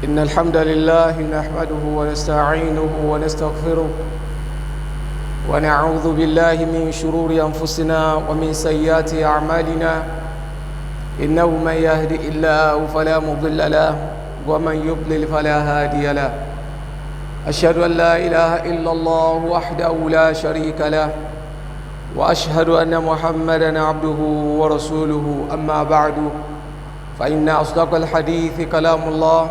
إن الحمد لله نحمده ونستعينه ونستغفره ونعوذ بالله من شرور أنفسنا ومن سيئات أعمالنا إنه من يهدئ الله فلا مضل له ومن يضلل فلا هادي له. أشهد أن لا إله إلا الله وحده لا شريك له وأشهد أن محمدا عبده ورسوله. أما بعد فإن أصدق الحديث كلام الله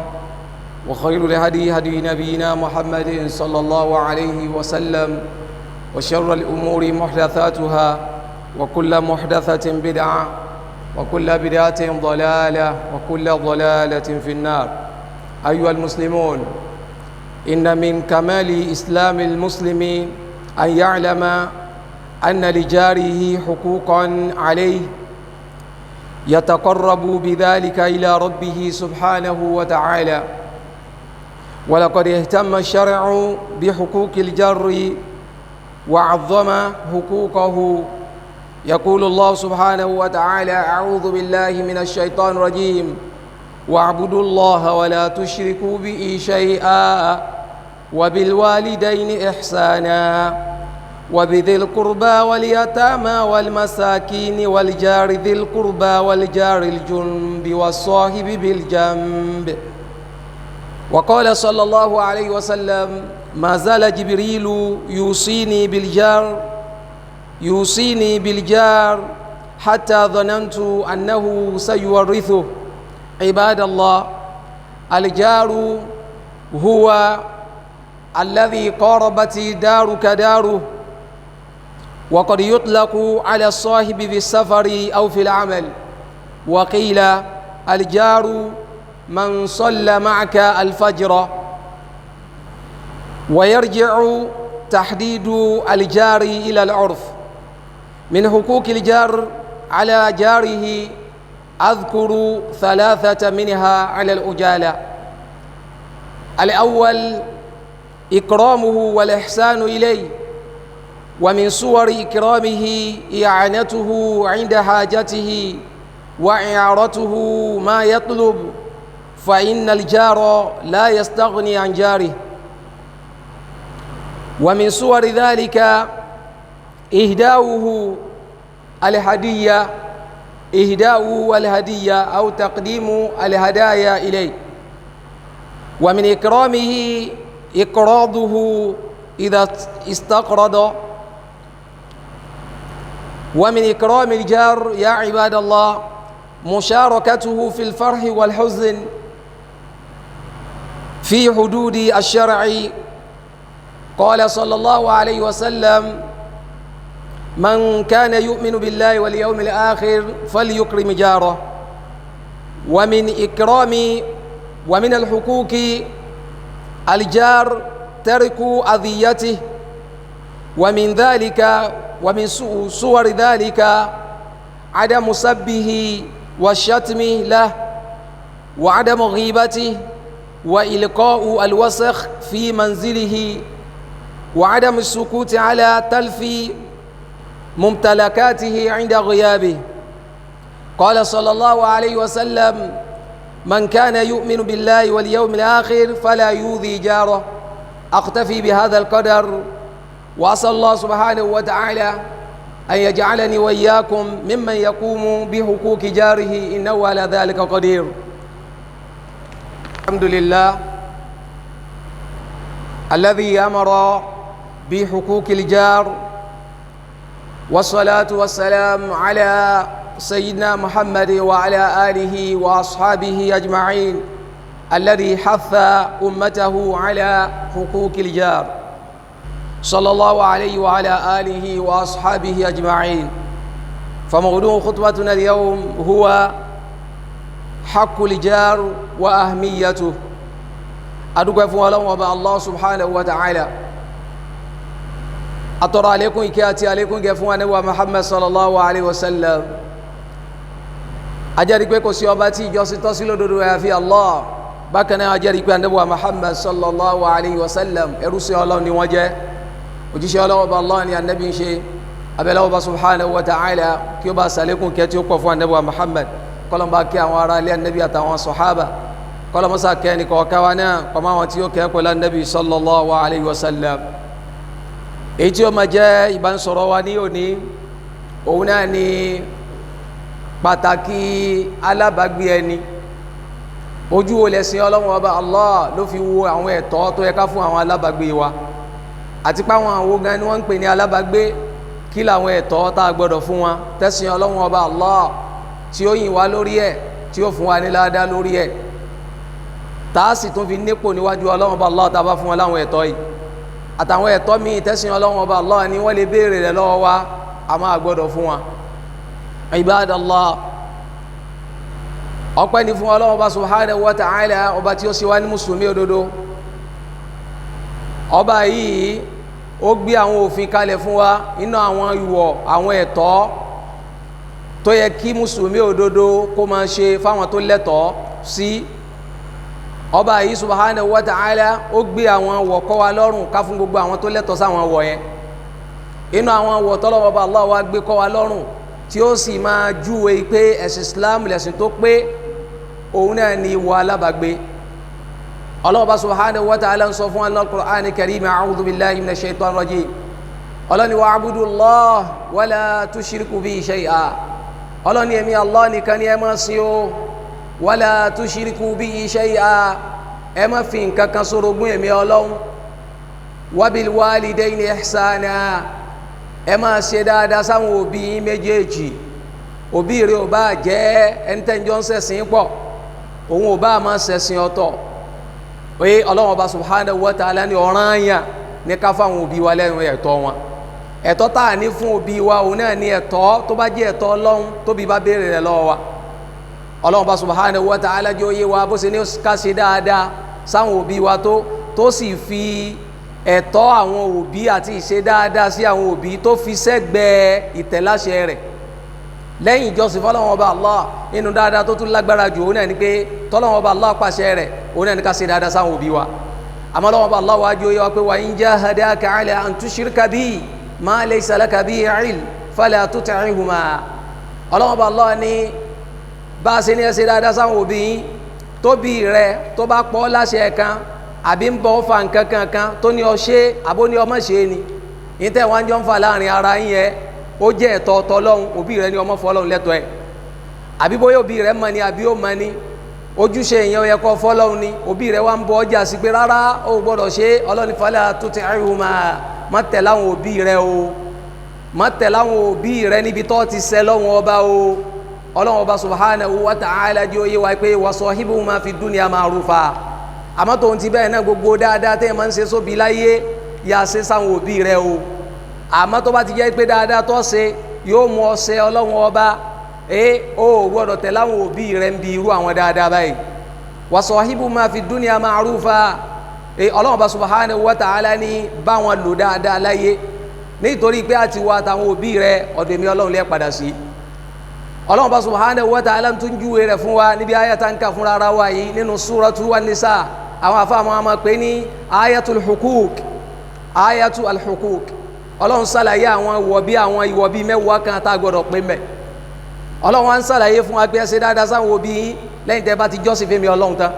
وخير الهدي هدي نبينا محمد صلى الله عليه وسلم وشر الأمور محدثاتها وكل محدثة بدعة وكل بدعة ضلالة وكل ضلالة في النار. أيها المسلمون، إن من كمال إسلام المسلم أن يعلم أن لجاره حقوقا عليه يتقرب بذلك إلى ربه سبحانه وتعالى، ولقد اهتم الشرع بحقوق الجار وعظم حقوقه. يقول الله سبحانه وتعالى: أعوذ بالله من الشيطان الرجيم، واعبدوا الله ولا تشركوا به شيئا وبالوالدين إحسانا وبذي القربى واليتامى والمساكين والجار ذي القربى والجار الجنب والصاحب بالجنب. وقال صلى الله عليه وسلم: ما زال جبريل يوصيني بالجار حتى ظننت أنه سيورثه. عباد الله، الجار هو الذي قاربت دارك داره، وقد يطلق على الصاحب في السفر أو في العمل. وقيل الجار من صلى معك الفجر. ويرجع تحديد الجار إلى العرف. من حقوق الجار على جاره أذكر ثلاثة منها على العجالة. الأول إكرامه والإحسان إليه، ومن صور إكرامه إعانته عند حاجته وإعارته ما يطلب، فإن الجار لا يستغني عن جاره. ومن صور ذلك إهداؤه الهدية أو تقديم الهدايا إليه. ومن إكرامه إقراضه إذا استقرض. ومن إكرام الجار يا عباد الله مشاركته في الفرح والحزن في حدود الشرع. قال صلى الله عليه وسلم: من كان يؤمن بالله واليوم الآخر فليكرم جاره. ومن الحقوق الجار ترك أذيته. ومن صور ذلك عدم سبه والشتم له، وعدم غيبته، وإلقاء الوسخ في منزله، وعدم السكوت على تلف ممتلكاته عند غيابه. قال صلى الله عليه وسلم: من كان يؤمن بالله واليوم الآخر فلا يؤذي جاره. أقتفي بهذا القدر، وأسأل الله سبحانه وتعالى أن يجعلني وإياكم ممن يقوم بحقوق جاره، إنه على ذلك قدير. الحمد لله الذي أمر بحقوق الجار، والصلاة والسلام على سيدنا محمد وعلى آله وأصحابه أجمعين، الذي حث أمته على حقوق الجار صلى الله عليه وعلى آله وأصحابه أجمعين. فموضوع خطبتنا اليوم هو حق الجار وأهميته. أدوك فوالله وبا الله سبحانه وتعالى أترى عليكم إكاتي عليكم كفوان محمد صلى الله عليه وسلم. أجارك بكو سيوباتي جوسي تصيلو دودو في الله. بكنا أجارك بأنبوى محمد صلى الله عليه وسلم إرسي الله نواجه وجيشي الله وبا الله ني النبي شيء أبي الله سبحانه وتعالى كيوبا سالكم كاتيو كفوان محمد kọlọmbà kí àwọn ará ilé ànábì àtàwọn sọ̀hábà kọ́lọ̀ mọ́sá kẹ́ni kọ̀ọ̀kan wa náà kọ́mọ́ àwọn tí ó kẹ́ pẹ̀lú Ànábì sallallahu alayhi wa sallam. èyí tí ó máa jẹ́ ìbánisọ̀rọ̀ wa ní òní òun náà ni pàtàkì alábàágbé ẹni. ojú wo lẹ̀sìn Ọlọ́run ọba Allah ló fi wo àwọn ẹ̀tọ́ tó yẹ ká fún àwọn alábàágbé wa àti pé àwọn àwo gan ni wọ́n ń pè ní alábàágbé, kí làwọn ẹ̀tọ́ tá a gbọ́dọ̀ fún wọn tẹ̀sìn Ọlọ́run ọba Allah tí ó yìn wá lórí ẹ̀, tí ó fún wa ní ládàá lórí ẹ̀, tá a sì tún fi nípò níwájú Ọlọ́run ọba Allah tá a bá fún wọn láwọn ẹ̀tọ́ yìí àtàwọn ẹ̀tọ́ míì tẹ̀sìn Ọlọ́run ọba Allah ni wọ́n lè béèrè rẹ̀ lọ́wọ́ wa a máa gbọ́dọ̀ fún wọn. Ibadallah, ọpẹ́ ni fún Ọlọ́run ọba subhanahu wa ta'ala, ọba tí ó ṣe wá ní mùsùlùmí òdodo. ọba yìí ó gbé àwọn òfin kalẹ̀ fún wa nínú àwọn ìwọ̀ àwọn ẹ̀tọ́ tó yẹ kí mùsùlùmí òdodo kó máa ṣe fáwọn tó lẹ́tọ̀ọ́ sí. ọba yìí subhanahu wa ta'ala ó gbé àwọn wọ̀ kọ́ wa lọ́rùn ká fún gbogbo àwọn tó lẹ́tọ̀ọ́ sáwọn wọ̀ yẹn. inú àwọn wọ̀ tọ́lọ́wọ́ bá Allah wa gbé kọ́ wa lọ́rùn tí ó sì máa júwe pé ẹ̀sìn Islam lẹ̀sìn tó pé òun náà ni ìwọ̀ alábàgbé. Allah subhanahu wa ta'ala ń sọ fún al-Qur'an al-Karim, a'udhu billahi minash shaitan rajim. Allah ni wa'budu Allah wa la tushriku bihi shay'a. Allah ni èmi Allah nìkan ni ẹ máa sìn o, wa la tushriku bihi shay'a, ẹ má fi nǹkan kan ṣorogún èmi Ọlọ́hun. Wa bil walidayni ihsana, ẹ máa ṣe dáadáa sáwọn òbí méjèèjì. òbí rẹ̀ ò bá jẹ́ ẹni tẹ́ ń jọ ń ṣẹ̀sìn pọ̀, òun ò bá máa ṣẹ̀sìn ọ̀tọ̀, pé Ọlọ́run ọba subhanahu wa ta'ala ní ọ̀ranyàn ní ká fáwọn òbí wa lẹ́nu ẹ̀tọ́ wọn. ẹ̀tọ́ tá a ní fún òbí wa òun náà ní ẹ̀tọ́ tó bá jẹ́ ẹ̀tọ́ Ọlọ́run tóbi bá béèrè rẹ̀ lọ́wọ́ wa. Ọlọ́run ọba subhanahu wa ta'ala jẹ́ ó yé wa bó ṣe ní ká ṣe dáadáa sáwọn òbí wa tó sì fi ẹ̀tọ́ àwọn òbí àti ìṣe dáadáa sí àwọn òbí tó fi sẹ́gbẹ̀ẹ́ ìtẹ̀láṣẹ rẹ̀. lẹ́yìn ìjọsìn fọ́lọ́run ọba Allah nínú dáadáa tó tún lágbára jù òun náà ni pé tọ́lọ́run ọba Allah pàṣẹ rẹ̀ òun náà ni ká ṣe dáadáa sáwọn òbí wa. àmọ́ Ọlọ́run ọba Allah wájú ó yẹ wa pé wa in jahadaka ala an tushrika bi ma laysa laka bihi ilm fala tuti'huma. Ọlọ́run ọba Allah ní bá a ṣe ní ẹ ṣe dáadáa sáwọn òbí yín, tóbi rẹ̀ tó bá pọ̀ láṣẹ kan àbí ń bọ́ fa nǹkan kankan tó ní ọ ṣe àbó ní ọmọ ṣe ni, yín tẹ́ wọ́n jọ ń fa láàrin ara yín yẹn ó jẹ́ ẹ̀tọ́ tọ́lọ́hun, òbí rẹ̀ ní ọmọ fọ́lọ́hun lẹ́tọ́ ẹ̀. àbí bóyá òbí rẹ̀ mọ̀ ni àbí ó mọ̀ ni, ojúṣe ìyẹn ó yẹ kó fọ́lọ́hun ni, òbí rẹ̀ wá ń bọ ọjà sí pé rárá ó gbọ́dọ̀ ṣe. Ọlọ́ni fala tuti'huma, má tẹ̀ láwọn òbí rẹ̀ o, má tẹ̀ láwọn òbí rẹ̀ níbi tó ti ṣẹ̀ lọ́hun ọba o. Ọlọ́hun ọba subhanahu wa ta'ala jẹ́ ó yé wa pé wa sahibuhuma fi dunya ma'rufa. àmọ́ tó ń ti bẹ́ẹ̀ náà gbogbo dáadáa tẹ́ ẹ máa ń ṣe sóbi láyé yà ṣe sáwọn òbí rẹ̀ o. àmọ́ tó bá ti jẹ́ pé dáadáa tó ṣe yóò mú ọ ṣe Ọlọ́run ọba ó gbọ́dọ̀ tẹ̀ láwọn òbí rẹ̀ ń bi irú àwọn dáadáa báyìí. wa sahibuhuma fi dunya ma'rufa, Ọlọ́run ọba subhanahu wa ta'ala ní bá wọn lò dáadáa láyé, nítorí pé àti wá àtàwọn òbí rẹ̀ ọ̀dọ̀ èmi Ọlọ́run lè padà sí. Ọlọ́run ọba subhanahu wa ta'ala tún júwe rẹ̀ fún wa níbi ayata ń kà fúnra ara wa yìí nínú suratu an-nisa. àwọn afáàmọ́ a máa pè ní ayatul hukuk, ayatul hukuk. Ọlọ́run ṣàlàyé àwọn ìwọ̀ bí mẹ́wàá kan tá a gbọ́dọ̀ pé mẹ́. Ọlọ́run wá ń ṣàlàyé fún wa pé ẹ ṣe dáadáa sáwọn òbí yín lẹ́yìn tẹ́ bá ti jọ́sìn fẹ́mi Ọlọ́run tán,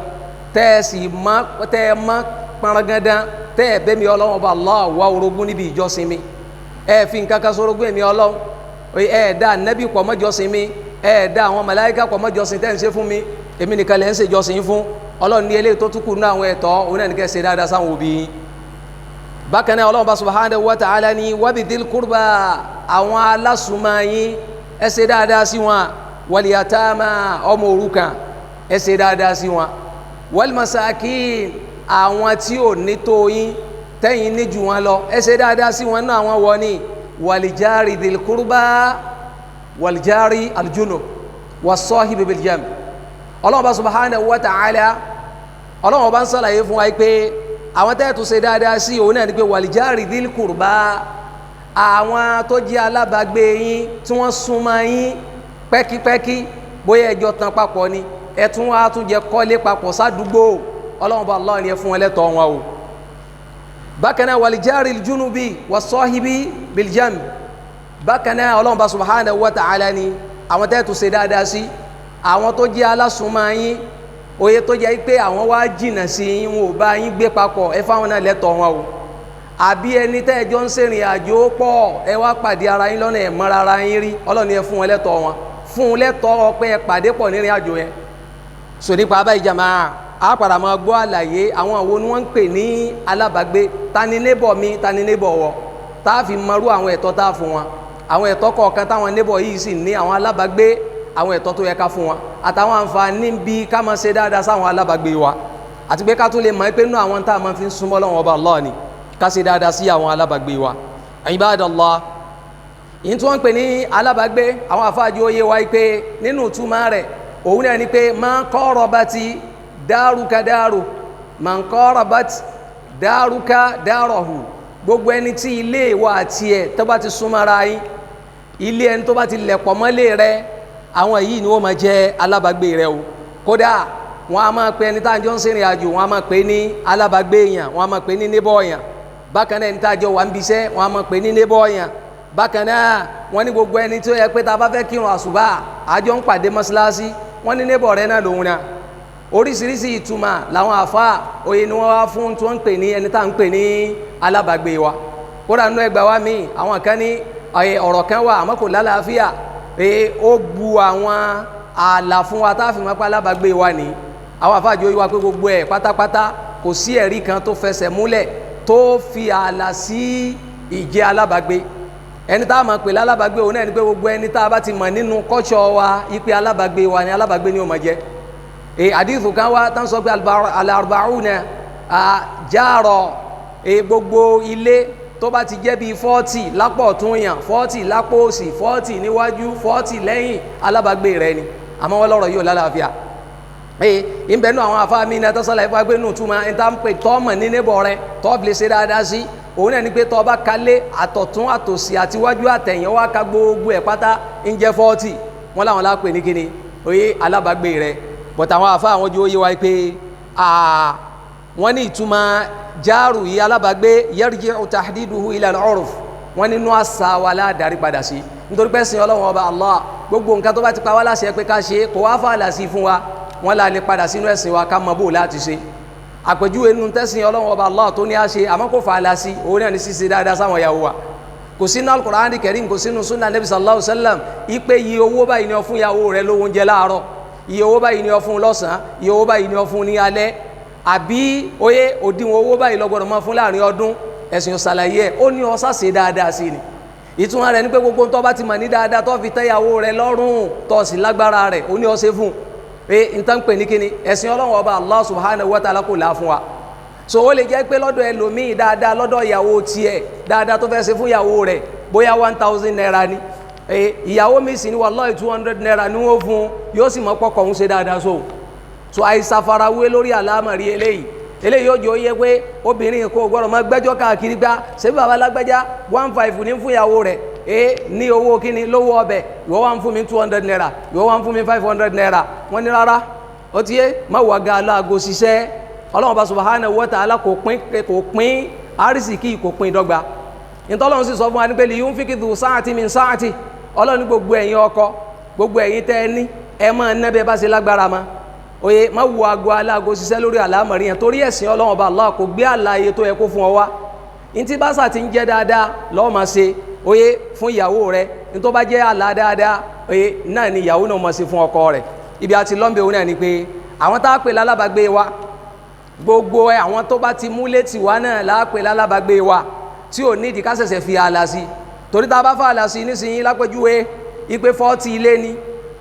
tẹ́ ẹ sì mọ́ pọnrangandan, tẹ́ ẹ bẹ́mi Ọlọ́run ọba Allah wá orogún níbi ìjọsìn mi, ẹ fi nǹkan kan sorogún èmi Ọlọ́run, ẹ dá nẹ́bí pọ̀ mọ́ jọ́sìn mi, ẹ dá àwọn màláíkà pọ̀ mọ́ jọ́sìn tẹ́ ń ṣe fún mi, èmi nìkan lẹ́ ń ṣe jọ́sìn fún. Ọlọ́run ní eléyìí tó tún kù ní àwọn ẹ̀tọ́ òun náà ní kẹ́ ṣe dáadáa sáwọn òbí yín. bákan náà Ọlọ́run bá subhanahu wa ta'ala ní wabidil qurba, àwọn alásùnmọ́ yín ẹ ṣe dáadáa sí wọn, wal yatama, ọmọ òrukàn ẹ ṣe dáadáa sí wọn, wal masakin, àwọn tí ò ní tó yín tẹ́yìn ní jù wọn lọ ẹ ṣe dáadáa sí wọn náà, àwọn wọ ní wal jari dil qurba wal jari al-junub was sahibi bil jamb. Ọlọ́run bá subhanahu wa ta'ala Ọlọ́run bá ń ṣàlàyé fún wa pé àwọn tẹ́ẹ̀tù ṣe dáadáa sí òun náà ni pé wàlìjáàrí dhil qurba, àwọn tó jẹ́ alábàágbé yín tí wọ́n súnmọ́ yín pẹ́kípẹ́kí, bóyá ẹjọ́ tán papọ̀ ni ẹ̀tún wá tún jẹ́ kọ́lé papọ̀ sádùúgbò, Ọlọ́run bá Allah ni ẹ fún wọn lẹ́tọ̀ọ́ wọn o. bákan náà wàlìjáàrí al-junubi was-sahibi bil-jamb, bákan náà Ọlọ́run bá subhanahu wa ta'ala ni àwọn tẹ́ẹ̀tù ṣe dáadáa sí àwọn tó jẹ́ alásùnmọ́ yín oye tó jẹ́ pé àwọn wá jìnnà sí yín wọn ò bá yín gbé papọ̀ ẹ fáwọn náà lẹ́tọ̀ọ́ wọn o àbí ẹni tẹ́ ẹjọ́ ń ṣèrìn àjò pọ̀ ẹ wá pàdé ara yín lọ́nà ẹ̀ mọ́ra ara yín rí ọlọ́ni ẹ fún wọn lẹ́tọ̀ọ́ wọn fún un lẹ́tọ̀ọ́ pé ẹ pàdé pọ̀ nírìn àjò yẹn so nípa abáyé jàmáà a padà máa gbọ́ àlàyé àwọn wo ni wọ́n ń pè ní alábàágbé ta ni neighbor mi ta ni neighbor wọ tá a fi mọrú àwọn ẹ̀tọ́ tá a fún wọn àwọn ẹ̀tọ́ kọ̀ọ̀kan táwọn neighbor yìí sì ní àwọn alábàágbé àwọn ẹ̀tọ́ tó yẹ ká fún wọn àtàwọn àǹfààní bí ká máa ṣe dáadáa sáwọn alábàágbé wa àti pé ká tún lè mọ̀ pé nínú àwọn tá a máa fi ń súnmọ́ Ọlọ́run ọba Allah ni ká ṣe dáadáa sí àwọn alábàágbé wa ibadallah yìí tí wọ́n ń pè ní alábàágbé àwọn àfáàjì ó yé wa pé nínú ìtumọ̀ rẹ̀ òun náà ni pé man qarabati daruka daru man qarabati daruka darahu gbogbo ẹni tí ilé wa àti ẹ̀ tó bá ti súnmọ́ra yín ilé ẹni tó bá ti lẹ̀pọ̀ mọ́lé rẹ̀ àwọn yìí ni wọ́n máa jẹ́ alábàágbé rẹ̀ o kódà wọ́n á máa pe ẹni tá à ń jọ ń ṣèrìn àjò wọ́n á máa pe ní alábàágbé yàn wọ́n á máa pe ní neighbor yàn bákan náà ẹni tá a jọ wà ń bíṣẹ́ wọ́n á máa pe ní neighbor yàn bákan náà wọ́n ní gbogbo ẹni tó yẹ pé tá a bá fẹ́ kírun àsùbá àjọ ń pàdé mọ́ṣáláṣí wọ́n ní neighbor rẹ̀ náà lòun náà oríṣiríṣi ìtumọ̀ làwọn àfa òye ni wọ́n wá fún tí wọ́n ń pè ní ẹni tá à ń pè ní alábàágbé wa kódà nínú ẹgbàá wa míì àwọn kan ní ọ̀rọ̀ kan wà àmọ́ kò lálàáfíà ó bu àwọn ààlà fún wa tá a fi máa pa alábàágbé wa ní àwọn àfáàjò yìí wá pé gbogbo ẹ̀ pátápátá kò sí ẹ̀rí kan tó fẹsẹ̀ múlẹ̀ tó fi ààlà sí ìjẹ́ alábàágbé ẹni tá a máa pè lálábàágbé òun náà ni pé gbogbo ẹni tá a bá ti mọ̀ nínú kọ́ṣọ́ wa ipe alábàágbé wa ni alábàágbé ni ó máa jẹ́ àdìsù kan wá tán sọ pé al-arba'una járọ̀ gbogbo ilé tó bá ti jẹ́ bíi 40 lápò ọ̀tún yàn 40 lápò òsì 40 níwájú 40 lẹ́yìn alábàágbé rẹ ni àmọ́ wọ́n lọ́rọ̀ yóò lálàáfíà ìbẹ̀nu àwọn afáàmì ní atọ́sọ́lá ìfọ́ agbé nù túmọ̀ ẹni tá ń pè tọ́mọ̀ ní níbọ̀ rẹ tọ́ fi lè ṣe dáadáa sí òun náà ni pé tọ́ bá kalé àtọ̀tún àtòsì àtiwájú àtẹ̀yìn wá ka gbogbo ẹ̀ pátá ń jẹ́ 40 wọ́n láwọn lápè ní kíni oyè alábàágbé rẹ bọ̀tà àwọn afá àwọn ojú ó yé wa pé wọ́n ní ìtumọ̀ jáàrù yìí alábàágbé yarji'u tahdiduhu ila al-'urf wọ́n nínú àṣà wa ládàrí padà sí nítorí pé sin Ọlọ́run ọba Allah gbogbo nǹkan tó bá ti pa wá láṣẹ pé ká ṣe kò wá fàlà sí fún wa wọ́n là lè padà sínú ẹ̀sìn wa ká mọ bó láti ṣe àpèjúwe nínú tẹ́sìn Ọlọ́run ọba Allah tó ní á ṣe àmọ́ kò fàlà sí òun náà ní ṣíṣe dáadáa sáwọn ìyàwó wa kò sínú al-Qur'an Karim kò sínú sunnah Nabi sallallahu alaihi wasallam ipe iye owó báyìí ni ó fún ìyàwó rẹ lówó oúnjẹ láàárọ̀ iye owó báyìí ni ó fún lọ́sàn-án iye owó báyìí ni ó fún ní alẹ́ àbí oyè òdiwọ̀n owó báyìí lọ́gbọ̀dọ̀ máa fún láàrin ọdún ẹ̀sìn ṣàlàyé ẹ̀ ó ní ó ṣàṣe dáadáa sí ni ìtumọ̀ rẹ̀ ní pé gbogbo tó bá ti mọ̀ ní dáadáa tó fi tẹ́yàwó rẹ̀ lọ́rùn tó sì lágbára rẹ̀ ó ní ó ṣe fún nǹkan pè ní kíni ẹ̀sìn Ọlọ́run ọba Allah subhanahu wa ta'ala kò là fún wa so ó lè jẹ́ pé lọ́dọ̀ ẹlòmíì dáadáa lọ́dọ̀ ìyàwó tiẹ̀ dáadáa tó fẹ́ ṣe fún ìyàwó rẹ̀ bóyá 1000 naira ni ìyàwó mi sì ní wallahi 200 naira ni wọ́n fún yóò sì mọ́ pọ́kọ̀ ń ṣe dáadáa so àìsàfarawé lórí àlámọ̀rí eléyìí yóò jẹ́ oyé pé obìnrin kò gbọ́dọ̀ máa gbẹ́jọ́ káàkiri gbá ṣé bàbá lágbẹ́já 15 ní fún ìyàwó rẹ̀ ní owó kíni lówó ọbẹ̀ ìwọ wá ń fún mi 200 naira ìwọ wá ń fún mi 500 naira wọ́n ní rárá ó ti yé má wà ga aláàgó ṣiṣẹ́ Ọlọ́run bá subhanahu wa ta'ala kò pín àrísìkí kò pín dọ́gba ìtọ́lọ́run sì sọ fún wa ní pé liyunfiq dhu sa'ati min sa'ati Ọlọ́run gbogbo ẹ̀yin ọkọ gbogbo ẹ̀yin tẹ́ ẹ ní ẹ máa nẹ́bẹ̀ bá ṣe lágbára ma oye má wo ago aláàgó ṣiṣẹ́ lórí àlámọ̀rí yẹn torí ẹ̀sìn Ọlọ́run ọba Allah kò gbé àlàyé tó yẹ kó fún ọ wá ní tí báṣà ti ń jẹ́ dáadáa lọ́ọ́ máa ṣe oye fún ìyàwó rẹ ní tó bá jẹ́ àlà dáadáa oye náà ni ìyàwó náà máa ṣe fún ọkọ rẹ ibi àti lọ́mbẹ̀ òun náà ni pé àwọn tá a pè lálábàgbé wa gbogbo àwọn tó bá ti mú létí wa náà là á pè lálábàgbé wa tí ò nídìí ká ṣẹ̀ṣẹ̀ fi àlà sí torí tá a bá fà àlà sí nísìnyí lápẹ́júwe ipe 40 ilé ni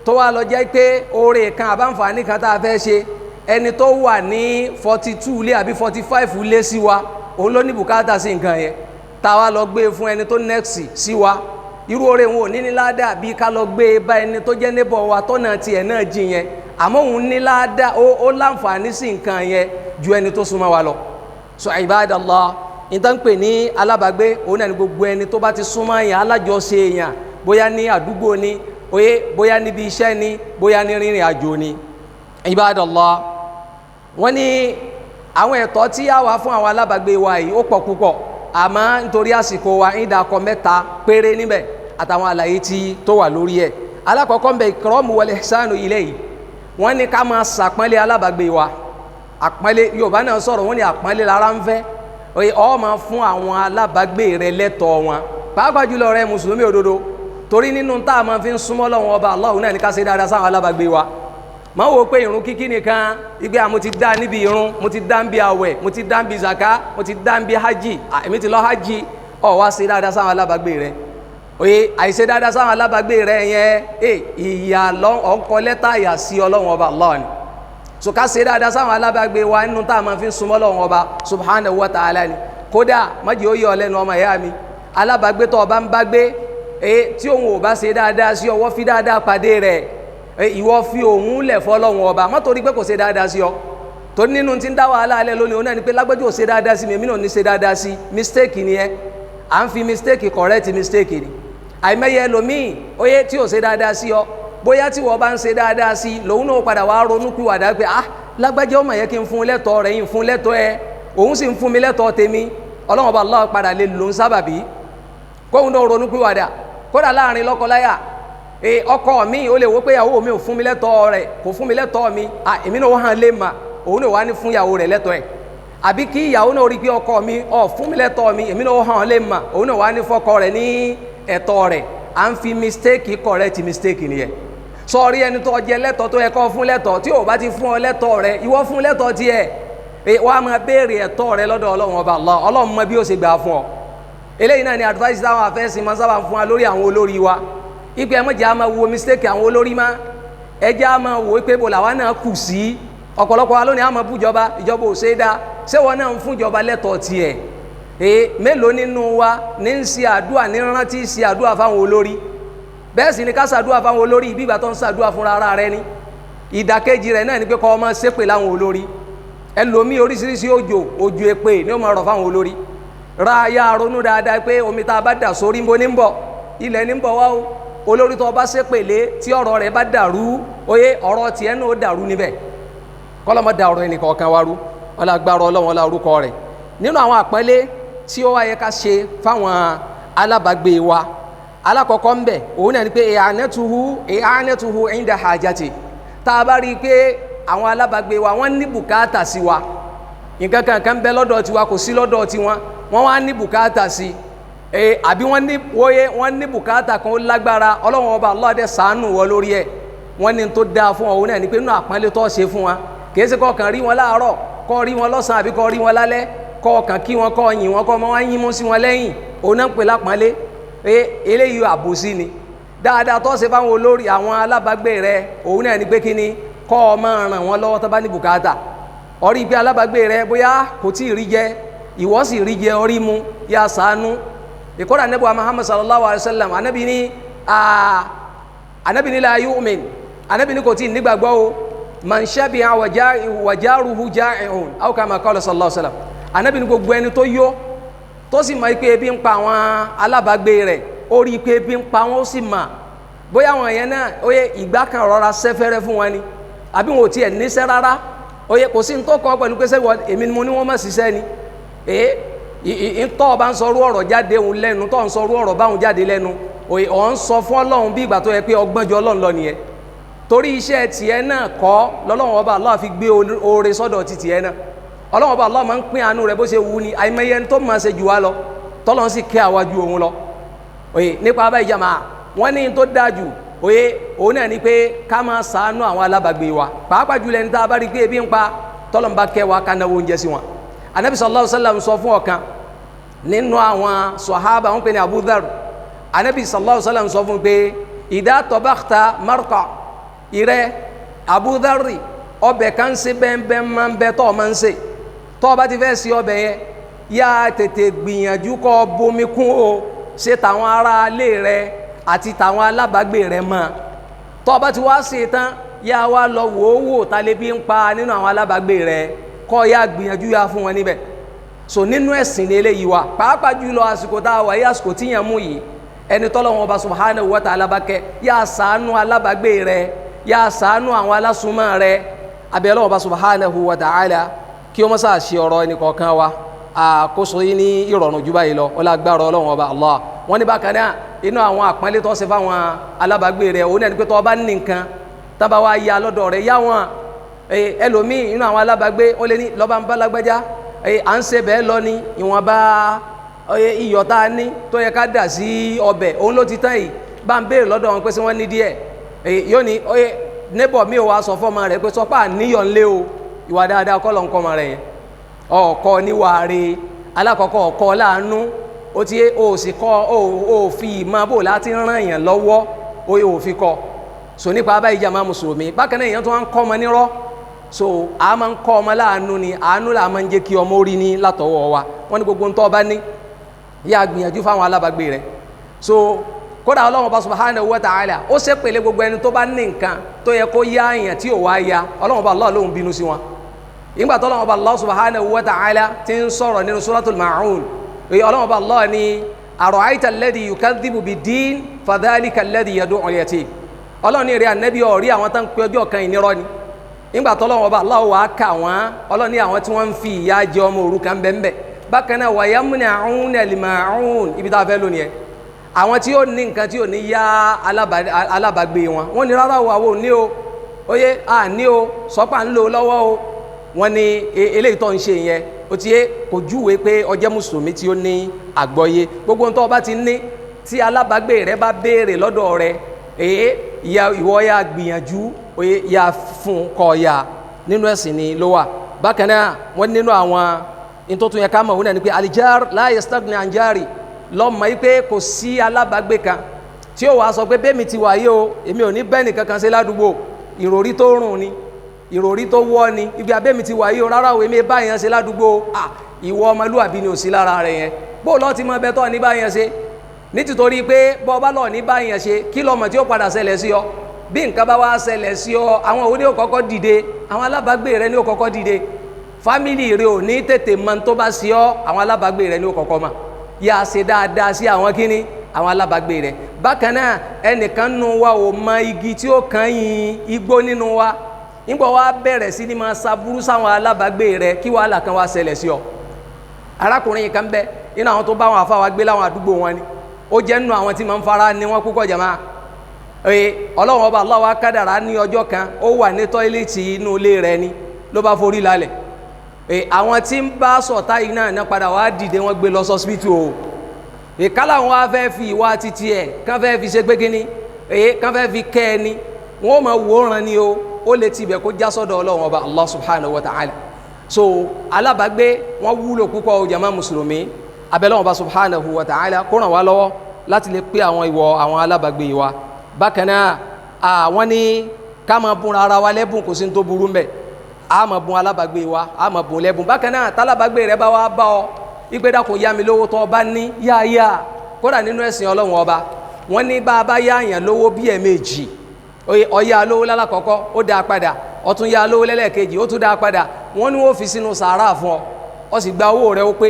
tó wá lọ jẹ́ pé oore kan àbáǹfààní kan tá a fẹ́ ṣe ẹni tó wà ní 42 ilé àbí 45 ilé sí wa òun ló ní bùkátà sí nǹkan yẹn tá a wá lọ gbé fún ẹni tó next sí wa irú oore wọn ò ní ní ládàá bí ká lọ gbé bá ẹni tó jẹ́ neighbor wa tọ́nà tiẹ̀ náà jìn yẹn àmọ́ òun ní ládàá ó láǹfààní sí nǹkan yẹn ju ẹni tó súnmọ́ wa lọ so ibadallah ìtàn pè ní alábàgbé òun náà ní gbogbo ẹni tó bá ti súnmọ́ yẹn alájọṣe yẹn bóyá ní àdúgbò ni oye bóyá níbi iṣẹ́ ni bóyá ní rìnrìn àjò ni ibadallah wọ́n ní àwọn ẹ̀tọ́ tí a wà fún àwọn alábàgbé wa yìí ó pọ̀ púpọ̀ àmọ́ nítorí àsìkò wa ń dakọ̀ mẹ́ta péré níbẹ̀ àtàwọn àlàyé tí tó wà lórí ẹ̀ alákọ̀ọ́kọ́ ń bẹ ikramu wal ihsanu ilayhi wọ́n ní ká máa ṣàpọ́nlé alábàgbé wa àpọ́nlé Yorùbá náà sọ̀rọ̀ wọ́n ní àpọ́nlé lára ń fẹ́ ó máa fún àwọn alábàgbé rẹ lẹ́tọ̀ọ́ wọn pàápàá jùlọ rẹ mùsùlùmí òdodo torí nínú tá a máa fi ń súnmọ́ Ọlọ́run ọba Allah náà ní ká ṣe dáadáa sáwọn alábàgbé wa má wo pé ìrun kíkí nìkan igbe mo ti dá níbi ìrun mo ti dá níbi àwẹ̀ mo ti dá níbi zaka mo ti dá níbi hajj èmi ti lọ hajj ó wá ṣe dáadáa sáwọn alábàgbé rẹ oye àìṣe dáadáa sáwọn alábàgbé rẹ yẹn ìyà ọkọ lẹ́tà ìyà sí Ọlọ́run ọba Allah ni so ká ṣe dáadáa sáwọn alábàgbé wa nínú tá a máa fi ń súnmọ́ Ọlọ́run ọba subhanahu wa ta'ala ni kódà májì ó yẹ ọ lẹ́nu ọmọ ìyá mi alábàgbé tó ọba ń bá gbé tí òun ò bá ṣe dáadáa sí ọwọ́ fi dáadáa pàdé rẹ̀ ìwọ fi òun lẹ̀ fọ́lọ́run ọba má torí pé kò ṣe dáadáa sí ọ torí nínú tí ń dá wàhálà alẹ́ lónìí òun náà ni pé lágbájá ò ṣe dáadáa sí mi èmi náà ní ṣe dáadáa sí mistake ni ẹ à ń fi mistake correct mistake ni àìmọye ẹlòmíì oyè tí ò ṣe dáadáa sí ọ bóyá tí wọ́n bá ń ṣe dáadáa sí lòun náà padà wá ronú pìwàdà pé lágbájá ọmọ yẹ kí n fún lẹ́tọ̀ọ́ rẹ̀ yìí fún lẹ́tọ̀ọ́ ẹ òun sì ń fún mi lẹ́tọ̀ọ́ tèmi Ọlọ́run ọba Allah padà lè lòun sábàbí kóhun náà ronú pìwàdà kódà láàrin lọ́kọláya ọkọ mi ó lè wò pé ìyàwó mi ò fún mi lẹ́tọ̀ọ́ rẹ̀ kò fún mi lẹ́tọ̀ọ́ mi èmi náà hàn lè mà òun náà wá ní fún ìyàwó rẹ̀ lẹ́tọ̀ọ́ ẹ̀ àbí kí ìyàwó náà rí pé ọkọ mi ò fún mi lẹ́tọ̀ọ́ mi èmi náà hàn lè mà òun náà wá ní fọ́kọ rẹ̀ ní ẹ̀tọ́ rẹ̀ à ń fi mistake correct mistake nìyẹn sọ̀rí ẹni tó jẹ lẹ́tọ̀ọ́ tó yẹ kó fún lẹ́tọ̀ọ́ tí ò bá ti fún ọ lẹ́tọ̀ọ́ rẹ̀ ìwọ fún lẹ́tọ̀ọ́ tiẹ̀ wàá máa béèrè ẹ̀tọ́ rẹ̀ lọ́dọ̀ Ọlọ́run ọba Allah Ọlọ́run mọ bí ó ṣe gbà fún ọ eléyìí náà ni advice táwọn afẹ́sìn máa sábà fún wa lórí àwọn olórí wa ipe ẹ mọ̀jẹ̀ a máa wo mistake àwọn olórí má ẹjẹ́ a máa wo pé bò làwa náà kù sí ọ̀pọ̀lọpọ̀ wa lónìí a máa bú ìjọba ò ṣe é dá ṣé wọn náà ń fún ìjọba lẹ́tọ̀ọ́ tiẹ̀ mélòó nínú wa ní ń ṣe àdúrà ní rántí ṣe àdúrà fáwọn olórí bẹ́ẹ̀ sì ni ká ṣàdúrà fáwọn olórí bí ìgbà tó ń ṣàdúrà fúnra ara rẹ ni ìdàkejì rẹ̀ náà ni pé kọ́ ọmọ ṣépè láwọn olórí ẹlòmíì oríṣiríṣi òjò èpè ni ó máa rọ̀ fáwọn olórí ra ya ronú dáadáa pé omi tá a bá dà sórí nbọ ní ń bọ̀ ilẹ̀ ní ń bọ̀ wá o olórí tó bá ṣépèlé tí ọ̀rọ̀ rẹ̀ bá dàrú oyè ọ̀rọ̀ tiẹ̀ náà ó dàrú níbẹ̀ kọ́lọ́mọ da ọ̀rọ̀ ẹnìkan kan wá rú ọlá agbára Ọlọ́run ọlá orúkọ rẹ̀ nínú àwọn àpẹẹlẹ tí ó wáyé ká ṣe fáwọn alábàgbé wa alákọ̀ọ́kọ́ ń bẹ̀ òun náà ni pé i'anatuhu inda hajati tá a bá rí i pé àwọn alábàgbé wa wọ́n ní bùkátà sí wa nǹkan kankan bẹ lọ́dọ̀ tiwa kò sí lọ́dọ̀ tiwọn wọ́n wá ní bùkátà sí àbí wọ́n ní bùkátà kan ó lágbára Ọlọ́run ọba Allah dẹ̀ ṣàánú wọ lórí ẹ̀ wọ́n ní tó dáa fún òun náà ni pé inú àpọ́nlé tó ṣe fún wa kì í ṣe kọ́ kàn rí wọn láàárọ̀ kọ́ rí wọn lọ́sàn-án àbí kọ́ rí wọn lálẹ́ kọ́ kàn kí wọn kọ́ yìn wọn kọ́ mọ́ wá yín mú sí wọn lẹ́yìn òun náà ń pè lápọ́nlé eléyìí àbòsí ni dáadáa tó ṣe fáwọn olórí àwọn alábàgbé rẹ òun náà ni pé kí ni kọ́ ọ máa ràn wọ́n lọ́wọ́ tó bá ní bùkátà orí pé alábàgbé rẹ bóyá kò tí ì rí jẹ ìwọ sì rí jẹ orí mu yá ṣàánú ìkọ́ra Ànábì wa Muhammad sallallahu alayhi wa sallam Ànábì ní la yu'min Ànábì ní kò tí ì nígbàgbọ́ o man shabi'a wa jaruhu ja'i'un aw kama qala sallallahu alayhi wa sallam Ànábì ní gbogbo ẹni tó yó tó sì mọ̀ pé ebi ń pa àwọn alábàgbé rẹ̀ ó rí pé ebi ń pa wọn ó sì mà bóyá àwọn yẹn náà ó yẹ ìgbà kan rọra sẹ́fẹ́rẹ́ fún wọn ni àbí wọn ò tiẹ̀ níṣẹ́ rárá ó yẹ kò sí ní tó kọ́ pẹ̀lú pé sẹ́wọ̀n èmi ni mo ní wọ́n má ṣiṣẹ́ ni ntọ́ ọba ń sọrú ọ̀rọ̀ jáde òun lẹ́nu tọ́ ń sọrú ọ̀rọ̀ báwọn jáde lẹ́nu ọ̀ ń sọ fún Ọlọ́run bí ìgbà tó yẹ pé ọgbọ́njọ Ọlọ́run lọ nìyẹn torí iṣẹ́ tiẹ̀ náà kọ́ lọ́lọ́run ọba Allah fi gbé oore sọ́dọ̀ ti tiẹ̀ náà Ọlọ́run ọba Allah máa ń pín àánú rẹ̀ bó ṣe wù ní àìmọye ẹni tó máa ṣe jù wá lọ tọ́lọ́run sì kẹ́ àwa ju òun lọ nípa abẹ́ ìjàmà wọ́n ní tó dáa jù òun náà ni pé ká máa ṣàánú àwọn alábàgbé wa pàápàá jùlọ ẹni tá a bá rí pé ebi ń pa tọ́lọ́run bá kẹ́ wa ká náwó oúnjẹ sí wọn Ànábì sallallahu alaihi wasallam sọ fún ọ̀kan nínú àwọn sọ̀hábà wọn pè ní Abu Dharr Ànábì sallallahu alaihi wasallam sọ fún pé idha tabakhta marqa ìrẹ́ Abu Dharr ọbẹ̀ kan ṣe bẹ́ẹ̀ máa ń bẹ tọ́ ọ máa ń ṣe tọ́ ọ bá ti fẹ́ sí ọbẹ̀ yẹn yá tètè gbìyànjú kọ́ bomi kún o ṣe tàwọn ará ilé rẹ àti tàwọn alábàgbé rẹ mọ́ tọ́ ọ bá ti wá ṣe tán yá wá lọ wò ta lè bí ń pa nínú àwọn alábàgbé rẹ kọ́ yá gbìyànjú yá fún wọn níbẹ̀ so nínú ẹ̀sìn lélẹ̀ yìí wa pàápàá jùlọ àsìkò tá a wà yí àsìkò tíyàn mú yìí ẹni tọ́lọ́wọ́n ọba subhanahu wa ta'ala bá kẹ́ yá ṣàánú alábàgbé rẹ yá ṣàánú àwọn alásùnmọ́ rẹ abẹ́lẹ́ ọba subhanahu wa ta'ala kí ó mọ́sá ṣe ọ̀rọ̀ ẹni kọ̀ọ̀kan wa àkóso yìí ní ìrọ̀rùn jù báyìí lọ ọlágbára ọlọ́wọ́n ọba Allah wọ́n ní bákan náà inú àwọn àpọ́nlé tó ṣe fáwọn alábàgbé rẹ òun náà ni pé tó bá ní nǹkan tán bá wá ya lọ́dọ̀ rẹ̀ yá wọn ẹlòmíì inú àwọn alábàágbé ó lé ní lọ́ba ń bá lágbájá à ń ṣe bẹ́ẹ̀ lọ ní ìwọ̀nba iyọ̀ tá a ní tó yẹ ká dà sí ọbẹ̀ òun ló ti tán yìí bá ń béèrè lọ́dọ̀ wọn pé sí wọ́n ní díẹ̀ yóò ní neighbor mi ò wá sọ fọ́mọ rẹ̀ pé sọpá àníyàn ńlé o ìwà dáadáa kọ́ ló ń kọ́ ọmọ rẹ̀ yẹn ọkọ níwàáre alákọ̀ọ́kọ́ ọkọ láàánú ó ti ó sì kọ́ ó fi ìmọ̀ bò láti ràn èèyàn lọ́wọ́ ó fi kọ́ so nípa abáyé jàmá mùsùlùmí bákan náà èèyàn tó wá ń kọ́ ọmọ nírọ́ so a máa ń kọ́ ọmọ láàánú ni àánú là máa ń jẹ́ kí ọmọ orí ní látọwọ́ wa wọ́n ní gbogbo ń tọ́ bá ní yá gbìyànjú fáwọn alábàgbé rẹ̀ so kódà ọlọ́run bá subhanahu wa ta'ala ó ṣe pèlè gbogbo ẹni tó bá ní nǹkan tó yẹ kó yá èèyàn tí ò wá ya ọlọ́run bá Allah lóhun bínú sí wọn ìgbà tó ọlọ́run bá Allah subhanahu wa ta'ala ti ń sọ̀rọ̀ nínú suratul Ma'un ọlọ́run bá Allah ní ara'ayta alladhi yukadhibu bid-din fadhalika alladhi yad'u al-yatim ọlọ́run ní rẹ̀ ànẹ́bí ọ̀rí àwọn tán pé ọjọ́ kan ìnirọ́ ni ìgbà tó ọlọ́run bá Allah wà á kà wọ́n ọlọ́run ní àwọn tí wọ́n ń fi ìyà jẹ ọmọ òrukàn bẹ́ẹ̀ bákan náà wa yamna'una al-ma'un ibi tá a fẹ́ lónìí ẹ̀ àwọn tí ó ní nǹkan tí ò ní yá alábàgbé wọn ní rárá o àwọn ò ní o óyé à ní o sọ́pà ń lò lọ́wọ́ o wọ́n ní eléyìí tó ń ṣe yẹn ó ti yé kò júwe pé ó jẹ́ mùsùlùmí tí ó ní àgbọ́yé gbogbo ohun tó bá ti ní tí alábàgbé rẹ bá béèrè lọ́dọ̀ rẹ ìwọ ya gbìyànjú óyé ya fún kọ́ ya nínú ẹ̀sìn ni ló wà bákan náà wọ́n nínú àwọn nítorí yẹn ká mọ̀ wọ́n náà ni pé alijar la yastaghni an jari lọ́mọ yìí pé kò sí alábàágbé kan tí ó wàá sọ pé bẹ́ẹ̀ mi ti wáyé o èmi ò ní bẹ́ẹ̀ nìkan kan ṣe ládùúgbò ìròrí tó rùn ni ìròrí tó wọ́ ni ibi abẹ́ mi ti wáyé o rárá o èmi bá yẹn ṣe ládùúgbò ìwọ ọmọlúwàbí ni ò sí lára rẹ̀ yẹn bó lọ́ọ́ ti mọ bẹ́ẹ̀ tọ́ ní bá yẹn ṣe nítorí pé bọ́ ọba lọ́ọ̀ ní bá yẹn ṣe kí lọ́mọ tí ó padà ṣẹlẹ̀ sí ọ bí nǹkan bá wá ṣẹlẹ̀ sí ọ àwọn òde ò kọ́kọ́ dìde àwọn alábàágbé rẹ ní ò kọ́kọ́ dìde fámìlì rẹ ò ní tètè mọ tó bá sí ọ àwọn alábàágbé rẹ ní ò kọ́kọ́ mọ̀ yà á ṣe dáadáa sí àwọn kíní àwọn alábàágbé rẹ̀ bákan náà ẹnìkan nù wa ò mọ igi tí ó kàn yín igbó nínú wa nígbà wa bẹ̀rẹ̀ sí ni máa ṣaburú sáwọn alábàágbé rẹ̀ kí wàhálà kan wá ṣẹlẹ̀ sí ọ arákùnrin yìí kan bẹ nínú àwọn tó bá wọn àfáwà gbé láwọn àdúgbò wọn ni ó jẹ́ nínú àwọn tí máa ń fara ní wọn púpọ̀ jàmá ọlọ́run ọba Allah wa kádàrá ní ọjọ́ kan ó wà ní tọ́ílẹ̀tì inú ilé rẹ̀ ni ló bá forí lálẹ̀ àwọn tí ń bá sọ̀tá yìí náà padà wá dìde wọ́n gbé lọ sọ́sibítù o ìkálà wọn wá fẹ́ fi ìwà títí ẹ̀ kán fẹ́ fi ṣe pé kíní kán fẹ́ fi kẹ́ ẹ ní wọn ò mọ̀ wòran ni o ó lè tibẹ̀ kó já sọ́dọ̀ ọlọ́run ọba Allah subhanahu wa ta'ala so alábàágbé wọn wúlò púpọ̀ o jàmá mùsùlùmí abẹ́lẹ́wọ̀n ọba subhanahu wa ta'ala kó ràn wá lọ́wọ́ láti lè pé àwọn ìwọ àwọn alábàágbé wa bákan náà àwọn ní ká máa bùn ara wa lẹ́bùn kò sí ní tó burú mbẹ̀ a máa bùn alábàágbé wa a máa bùn lẹ́bùn bákan náà tálábàágbé rẹ bá wá bá ọ ìgbé dàkún yá mi lówó tó ọba ní yáyá kódà nínú ẹ̀sìn ọlọ́run ọba wọ́n ní bá a bá yá àyàn lówó bí ẹ̀ẹ̀mejì ọ̀yá lówó lálákọ̀ọ́kọ́ ó dáa padà ọ̀tún yá lówó lẹ́lẹ́kejì ó tún dáa padà wọ́n ní wọ́n fi sínú sàárà fún ọ ọ sì gba owó rẹ ó pé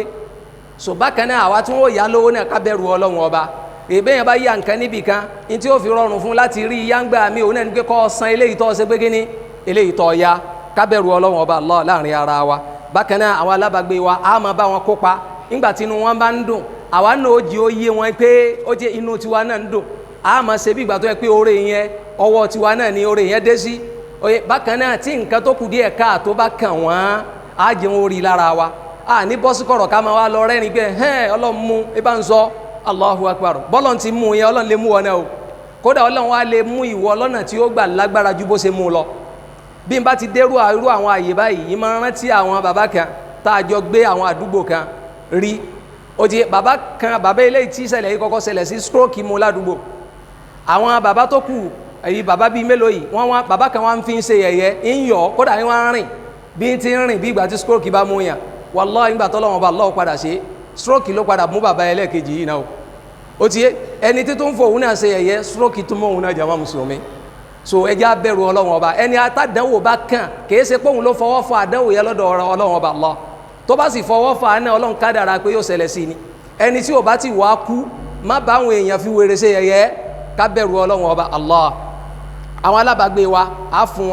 so bákan náà àwa tí wọ́n yá lówó náà ká bẹ̀rù ọlọ́run ọba èbẹ́ yẹn bá yá nǹkan níbì kan ní tí ó fi rọrùn fún láti rí yáǹgbà mi òun náà ní pé kọ́ san eléyìí tó ṣe pé kíní eléyìí tó ya ká bẹ̀rù ọlọ́run ọba Allah láàrin ara wa bákan náà àwọn alábàágbé wa á máa bá wọn kópa nígbà tí inú wọn bá ń dùn àwa náà ó jí ó yé wọn pé ó jẹ́ inú tiwa náà ń dùn á máa ṣe bí ìgbà tó yẹ pé oore yẹn ọwọ́ tiwa náà ni oore yẹn dé sí bákan náà tí nǹkan tó kù díẹ̀ káà tó bá kàn wọ́n á jẹun orí lára wa á ní bọ́síkọ̀rọ̀ ká máa wá lọ rẹ́rìn pé ọlọ́run mú ẹ bá ń sọ Allahu Akbar bọ́lọ̀ ti mú yẹn ọlọ́run lè mú wọn náà o kódà ọlọ́run wa lè mú ìwọ lọ́nà tí ó gbà lágbára ju bó ṣe mú lọ bí n bá ti dérú irú àwọn àyè báyìí yìí máa rántí àwọn bàbá kan tá a jọ gbé àwọn àdúgbò kan rí ó ti bàbá eléyìí tí ìṣẹ̀lẹ̀ yìí kọ́kọ́ ṣẹlẹ̀ sí stroke mu ládùúgbò àwọn bàbá tó kù èyí bàbá bíi mélòó yìí bàbá kan wá ń fi ń ṣe yẹ̀yẹ́ ń yọ̀ kódà ń wá ń rìn bí ń ti ń rìn bí ìgbà tí stroke bá mú yàn wallahi ìgbà tọ́lọ́wọ́n bá lọ́wọ́ padà ṣe stroke ló padà mú bàbá ẹlẹ́ẹ̀kejì yìí náà ó ti yé ẹni tí tó ń fọ òun náà ṣe yẹ̀yẹ́ stroke tó mọ́ òun náà jàmá mùsùlùmí so ẹjẹ́ abẹ́rù ọlọ́wọ́n ọba ẹni atádánwò bá kàn kìí ṣe pé òun ló fọwọ́ fọ àdánwò yẹn lọ́dọ̀ ọlọ́wọ́n ọba Allah tó bá sì fọwọ́ fọ àná ọlọ́run kádàrá pé yóò ṣẹlẹ̀ sí ni ẹni tí ò bá ti wá kú má bá àwọn èèyàn fi wèrè ṣe yẹ̀yẹ́ ká bẹ̀rù ọlọ́wọ́n ọba Allah àwọn alábàágbé wa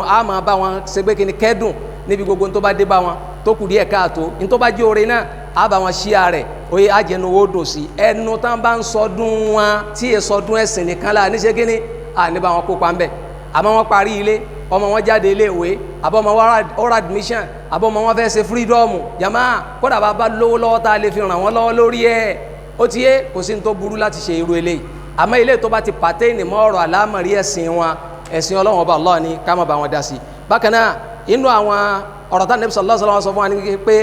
á máa bá wọn ṣe pé kí ni kẹ́dùn níbi gbogbo tó bá dé bá wọn tó kù díẹ̀ káàtó ní tó bá jẹ́ oore náà á bá wọn ṣíà rẹ̀ oyè àjẹnu owó dò sí ẹnu tán bá ń sọdún wọn tí è sọdún ẹ̀sìn nìkan láà níṣẹ́ kí ni à ní bá wọn kópa ń bẹ̀ àmọ́ wọ́n parí ilé ọmọ wọn jáde ilé ìwé àbọ̀ ọmọ wọn ọ̀rọ̀ admission àbọ̀ ọmọ wọn fẹ́ ṣe freedom jama kódà bá bá lówó lọ́wọ́ tá a lè fi ràn wọ́n lọ́wọ́ lórí ẹ̀ ó ti yé kò sí ní tó burú láti ṣe irú eléyìí àmọ́ ilé tó bá ti pàtẹ́ ní mọ́ ọ̀rọ̀ àlámọ̀rí ẹ̀sìn wọn ẹ̀sìn Ọlọ́run ọba Allah ni ká má bá wọn dá sí bákan náà inú àwọn ọ̀rọ̀ tá Ànábì sallallahu alaihi wasallam sọ fún wa ní pé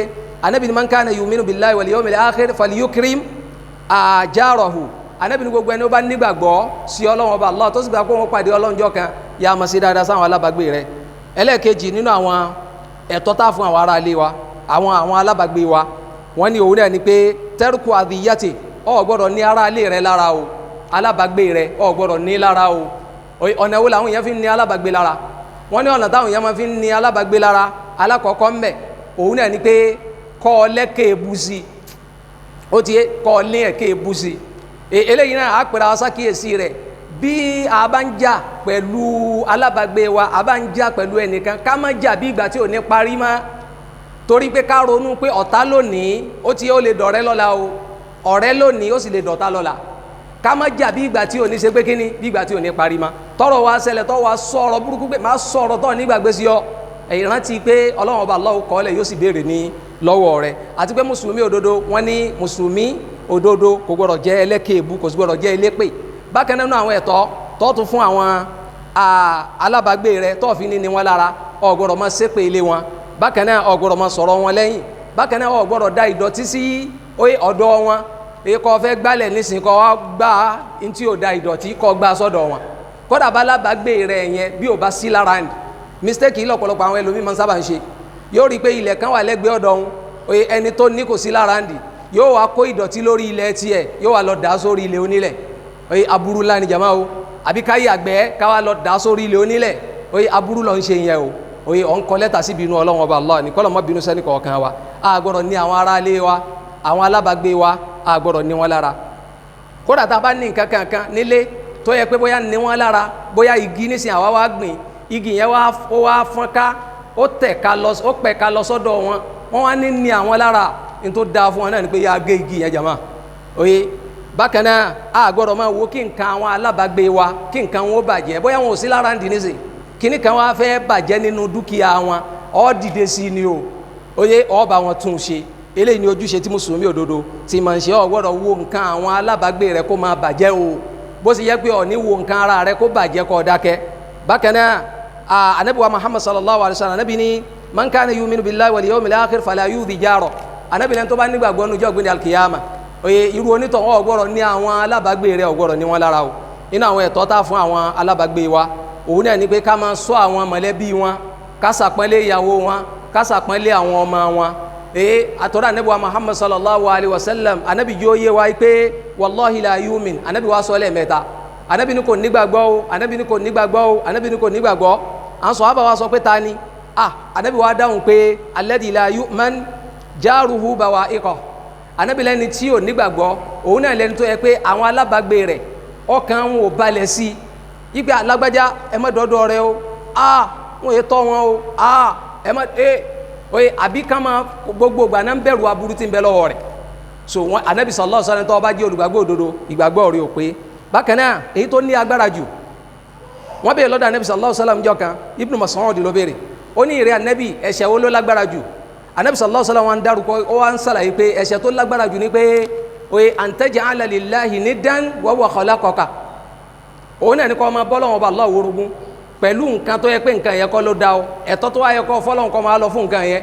Ànábì ni man kana yu'minu billahi wal yawmil akhir falyukrim jarahu Ànábì ni gbogbo ẹni ó bá nígbàgbọ́ sí Ọlọ́run ọba Allah tó sì gbà pé wọ́n pàdé ọlọ́njọ́ kan yá máa ṣe dáadáa sáwọn alábàgbé rẹ̀ ẹlẹ́ẹ̀kejì nínú àwọn ẹ̀tọ́ tá fún àwọn ará ilé wa àwọn alábàgbé wa wọ́n ní òun náà ni pé tẹ́rùkù àdìyàtì ò gbọ́dọ̀ ní ará ilé rẹ̀ lára o alábàgbé rẹ̀ ò gbọ́dọ̀ ní lára o ọ̀nà wo làwọn èèyàn fi ń ní alábàgbé lára wọ́n ní ọ̀nà táwọn èèyàn máa fi ń ní alábàgbé lára alákọ̀ọ́kọ́ ń bẹ̀ òun náà ni pé kọ́ ọ lẹ́kẹ̀ ebú sí ó ti yé kọ́ ọ lé ẹ̀kẹ́ ebú sí eléyìí náà á pèrè àwọn sákìyèsí rẹ̀ bí a bá ń jà pẹ̀lú alábàgbé wa a bá ń jà pẹ̀lú ẹnìkan ká má jà bí ìgbà tí ò ní parí mọ́ torí pé ká ronú pé ọ̀tá lónìí ó ti ó lè dọ̀rẹ́ lọ́la o ọ̀rẹ́ lónìí ó sì lè dọ̀tá lọ́la ká má jà bí ìgbà tí ò ní ṣe pé kíní bí ìgbà tí ò ní parí mọ́ tọrọ wa ṣẹlẹ̀ tọ́ wa sọ̀rọ̀ burúkú pé má sọ̀rọ̀ tọ́ nígbàgbé sí ọ ẹ̀yìn rántí pé Ọlọ́run ọba Allah kọ́lẹ̀ yóò sì béèrè ní lọ́wọ́ rẹ̀ àti pé mùsùlùmí òdodo wọ́n ní mùsùlùmí òdodo kò gbọ́dọ̀ jẹ́ ẹlẹ́kẹ̀ èbú kò sì gbọ́dọ̀ jẹ́ elépè bákan náà àwọn ẹ̀tọ́ tó tún fún àwọn alábàgbé rẹ̀ tó fi ní wọn lára ò gbọ́dọ̀ máa ṣépè ilé wọn bákan náà ò gbọ́dọ̀ máa sọ̀rọ̀ wọn lẹ́yìn bákan náà ò gbọ́dọ̀ da ìdọ̀tí sí ọ̀dọ̀ wọn èyí kò fẹ́ gbálẹ̀ nísìnyí kò wá gbá ntí ò da ìdọ̀tí kò gbá sọ́dọ̀ wọn kódà bá alábàgbé rẹ̀ yẹn bí ò bá sí lára mistake yìí lọ́pọ̀lọpọ̀ àwọn ẹlòmíì máa ń sábà ń ṣe yóò rí i pé ilẹ̀ kan wà lẹ́gbẹ̀ẹ́ ọ̀dọ̀ òun ẹni tó ní kò sí lára yóò wá kó ìdọ̀tí lórí ilẹ̀ tiẹ̀ yóò wá lọ dà sórí ilẹ̀ onílẹ̀ oye aburú ńlá ni jama o àbí káyé àgbẹ̀ káwá lọ dà sórí ilẹ̀ onílẹ̀ oye aburú lọ ń ṣe yẹn o oye ọ̀ ń kọ́ lẹ́tà sí bínú Ọlọ́run ọba Allah ní kọ́lọ̀ mọ́ bínú sẹ́ni kọ̀ọ̀kan wa a gbọ́dọ̀ ní àwọn ará ilé wa àwọn alábàgbé wa a gbọ́dọ̀ ní wọn lára kódà tá a bá ní nǹkan kankan nílé tó yẹ pé bóyá ní wọn lára bóyá igi nísìnyí àwa wá gbìn igi yẹn ó wá fọ́n ká ó pẹ̀ ká lọ sọ́dọ̀ wọn wọ́n wá ní àwọn lára ní tó dáa fún wọn náà ni pé yá gé igi yẹn jama oye bákan náà a gbọ́dọ̀ máa wo kí nǹkan àwọn alábàgbé wa kí nǹkan wọn ó bàjẹ́ bóyá wọn ò sí lára ń dì nísìn kíní kan wá fẹ́ bàjẹ́ nínú dúkìá wọn ó dìde sí ni o oye ó bá wọn tún ṣe eléyìí ni ojúṣe tí mùsùlùmí òdodo ti máa ń ṣe ó gbọ́dọ̀ wo nǹkan àwọn alábàgbé rẹ kó máa bàjẹ́ o bó sì yẹ pé ó ní wo nǹkan ara rẹ kó bàjẹ́ kó dákẹ́ bákan náà anabi wa Muhammad sallallahu alaihi wasallam anabi ni man kana yu'minu billahi wal yawmil akhir fala yu'dhi jaro anabi lẹ́ni tó bá nígbàgbọ́ nínú ọjọ́ ìgbéǹde alkiyama oye irú onítọ̀ wọn ọgbọ́rọ̀ ní àwọn alábàgbé rẹ̀ ọgbọ́rọ̀ ní wọn lára o nínú àwọn ẹ̀tọ́ tá fún àwọn alábàgbé wa òun náà ni pé ká máa ṣọ́ àwọn mọ̀lẹ́bí wọn ká ṣàpọ́nlé ìyàwó wọn ká ṣàpọ́nlé àwọn ọmọ wọn àtọ́rọ̀ anabi wa Muhammad sallallahu alaihi wasallam anabi yóò yé wa pé wallahi la yu'min anabi wa sọ lẹ́ẹ̀mẹ́ta anabi ni kò nígbàgbọ́ o anabi ni kò nígbàgbọ́ o anabi ni kò nígbàgbọ́ àwọn sọ̀hábà wa sọ pé ta ni anabi wa dáhùn pé alladhi la yu'man jaruhu bawa'iqah anabi lẹ́ni tí ò nígbàgbọ́ òun náà lẹ́ni tó yẹ pé àwọn alábàgbé rẹ̀ ọkàn wọn ò balẹ̀ sí ipe alágbájá ẹ má dọ́dọ̀ rẹ o wọn yẹ tọ́ wọn o ẹ má oye àbí ká máa gbogbo ìgbà náà ń bẹ̀rù aburú tí ń bẹ lọ́wọ́ rẹ̀ so wọn anabi sallallahu alaihi wasallam tó bá jẹ́ olùgbàgbọ́ òdodo ìgbàgbọ́ rẹ̀ ò pé bákan náà èyí tó ní agbára jù wọ́n bèèrè lọ́dọ̀ anabi sallallahu alaihi wasallam jọ kan Ibn Mas'ud ló béèrè ó ní ìrẹ́ anabi ẹ̀ṣẹ̀ wo ló lágbára jù anabi sallallahu alaihi wasallam wọn dárúkọ ó wá ń sàlàyé pé ẹ̀ṣẹ̀ tó lágbára jù ní pé oye an taj'ala lillahi niddan wa huwa khalaqaka òun náà ní kọ́ ọmọ bọ́lọ́wọ́n bá Allah wórogún pẹ̀lú nǹkan tó yẹ pé nǹkan yẹn kọ́ ló dá ọ ẹ̀tọ́ tó wáyẹ kọ́ fọ́lọ́n kọ́ máa lọ fún nǹkan yẹn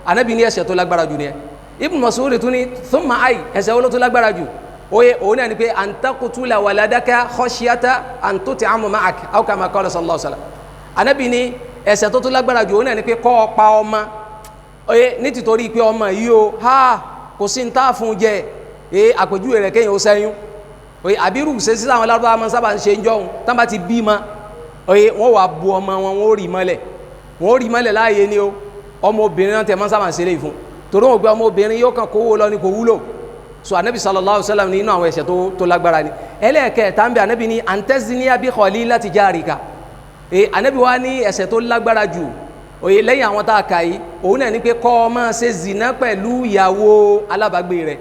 anabi ní ẹ̀ṣẹ̀ tó lágbára jù ní ẹ Ibn Mas'ud tún ní thumma ay ẹ̀ṣẹ̀ wo ló tó lágbára jù oye òun náà ní pé an taqtula waladaka khashyata an tut'ama ma'ak aw kama qala sallallahu alaihi wasallam anabi ní ẹ̀ṣẹ̀ tó lágbára jù òun náà ní pé kọ́ ọ pa ọmọ oye ní tìtorí pé ọmọ yìí o kò sí ń tá fún jẹ àpèjúwe rẹ̀ kéyìn ó sẹ́yún oye àbírù ṣe sí àwọn Lárúbáwá máa sábà ń ṣe ń jọun tán bá ti bí ma oye wọ́n wà bu ọmọ wọn wọ́n rí mọ́lẹ̀ láàyè ni o ọmọ obìnrin náà tẹ̀ máa sábà ń ṣe lè fún torí wọn gbé ọmọ obìnrin yóò kàn kówó lọ ní kò wúlò so anabi sallallahu alaihi wasallam ní inú àwọn ẹ̀ṣẹ̀ tó lágbára ni ẹlẹ́ẹ̀kẹta ń bẹ anabi ní antaziniya bi khalilati jarika anabi wa ní ẹ̀ṣẹ̀ tó lágbára jù oye lẹ́yìn àwọn tá a kà yìí òun náà ní pé kọ́ ọ máa ṣe zina pẹ̀lú ìyàwó alábàgbé rẹ̀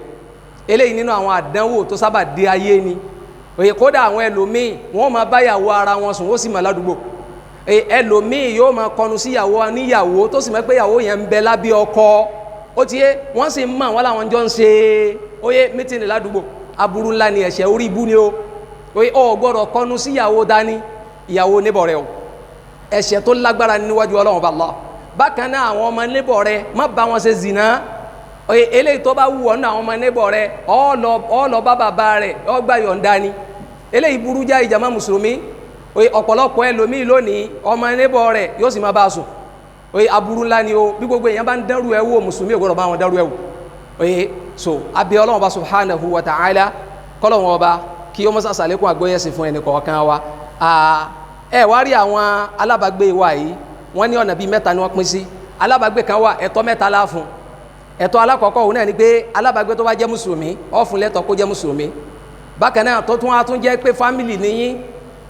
eléyìí nínú àwọn àdánwò tó sábà dé ayé ni oye kódà àwọn ẹlòmíì wọ́n máa bá ìyàwó ara wọn sùn ó sì máa ládùúgbò ẹlòmíì yóò máa kọnu sí ìyàwó níyàwó tó sì mọ̀ pé ìyàwó yẹn ń bẹ lábẹ́ ọkọ ó ti yé wọ́n sì mọ̀ wọ́n làwọn jọ ń ṣe oyè mítìnì ládùúgbò aburú ńlá ni ẹ̀ṣẹ̀ orí ibú ni ó oyè ó gbọ́dọ̀ kọnu sí ìyàwó dání ìyàwó níbọ̀ rẹ o ẹ̀ṣẹ̀ tó lágbára níwájú Ọlọ́run bá Allah bákan náà àwọn ọmọ níbọ̀ rẹ má bá wọn ṣe zìnà oyè eléyìí tó bá wù ọ́ náà àwọn ọmọ níbọ̀ rẹ ó lọ bá bàbá rẹ ó gbà yọ̀ǹda ni eléyìí burú já ìjàmá mùsùlùmí oye ọ̀pọ̀lọpọ̀ ẹlòmíì lónìí ọmọ ẹnẹ́bọ̀ rẹ̀ yóò sì máa bá a sùn oye aburú ńlá ni o bí gbogbo èèyàn bá ń dẹ́rù ẹ̀ wò mùsùlùmí ò gbọ́dọ̀ bá wọn dẹ́rù ẹ̀ wò oye so abẹ́ Ọlọ́run Ọba subhanahu wa ta'ala kọ́lọ́run Ọba kí ó mọ́sá sàlékún àgbóyẹ̀sìn fún ẹnì kọ̀ọ̀kan wa ẹ wá rí àwọn alábàgbé wa yìí wọ́n ní ọ̀nà bíi mẹ́ta ni wọ́n pín sí alábàgbé kan wà ẹ̀tọ́ mẹ́ta la fún ẹ̀tọ́ alákọ̀ọ́kọ́ òun náà ni pé alábàgbé tó bá jẹ́ mùsùlùmí ó fún lẹ́tọ̀ọ́ kó jẹ́ mùsùlùmí bákan náà tó tún wá tún jẹ́ pé fámìlì níyín